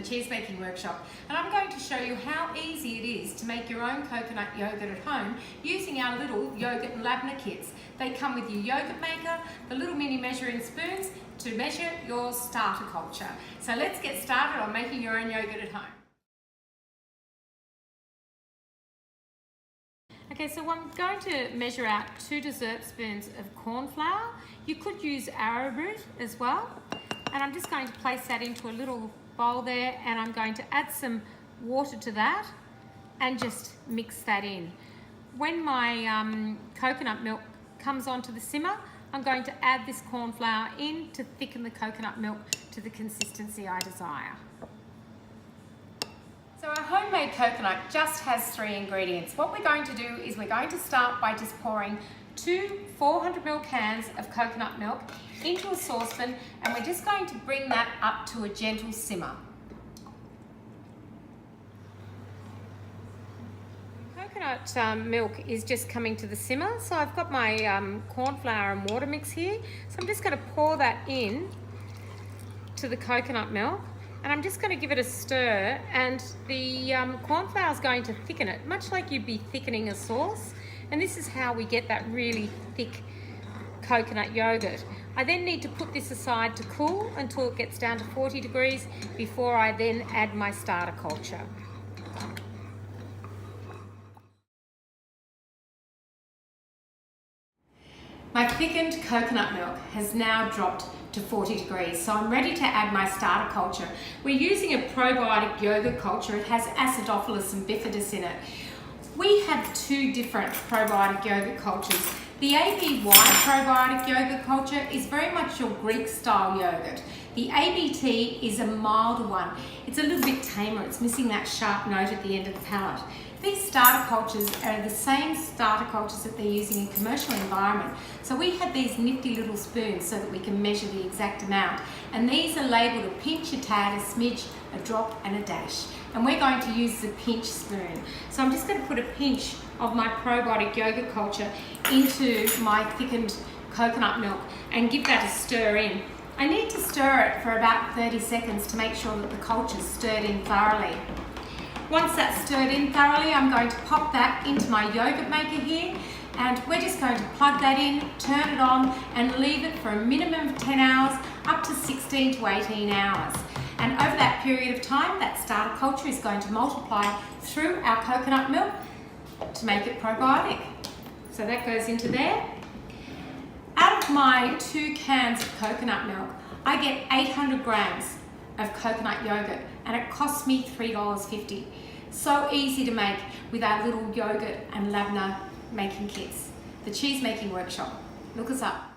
Cheesemaking workshop, and I'm going to show you how easy it is to make your own coconut yogurt at home using our little yogurt and labna kits. They come with your yogurt maker, the little mini measuring spoons to measure your starter culture. So let's get started on making your own yogurt at home. Okay, so I'm going to measure out 2 dessert spoons of corn flour. You could use arrowroot as well. And I'm just going to place that into a little bowl there, and I'm going to add some water to that and just mix that in. When my coconut milk comes onto the simmer, I'm going to add this corn flour in to thicken the coconut milk to the consistency I desire. So our homemade coconut just has 3 ingredients. What we're going to do is we're going to start by just pouring 2 400ml cans of coconut milk into a saucepan, and we're just going to bring that up to a gentle simmer. Coconut milk is just coming to the simmer, so I've got my corn flour and water mix here. So I'm just going to pour that in to the coconut milk, and I'm just going to give it a stir, and the corn flour is going to thicken it, much like you'd be thickening a sauce. And this is how we get that really thick coconut yogurt. I then need to put this aside to cool until it gets down to 40 degrees before I then add my starter culture. My thickened coconut milk has now dropped to 40 degrees, so I'm ready to add my starter culture. We're using a probiotic yogurt culture. It has acidophilus and bifidus in it. We have 2 different probiotic yogurt cultures. The ABY probiotic yogurt culture is very much your Greek style yogurt. The ABT is a milder one. It's a little bit tamer. It's missing that sharp note at the end of the palate. These starter cultures are the same starter cultures that they're using in commercial environment. So we have these nifty little spoons so that we can measure the exact amount. And these are labelled a pinch, a tad, a smidge, a drop and a dash. And we're going to use the pinch spoon. So I'm just going to put a pinch of my probiotic yogurt culture into my thickened coconut milk and give that a stir in. I need to stir it for about 30 seconds to make sure that the culture's stirred in thoroughly. Once that's stirred in thoroughly, I'm going to pop that into my yogurt maker here, and we're just going to plug that in, turn it on and leave it for a minimum of 10 hours up to 16 to 18 hours. And over that period of time, that starter culture is going to multiply through our coconut milk to make it probiotic. So that goes into there. Out of my 2 cans of coconut milk, I get 800 grams of coconut yogurt, and it costs me $3.50. So easy to make with our little yogurt and labna making kits. The Cheesemaking workshop. Look us up.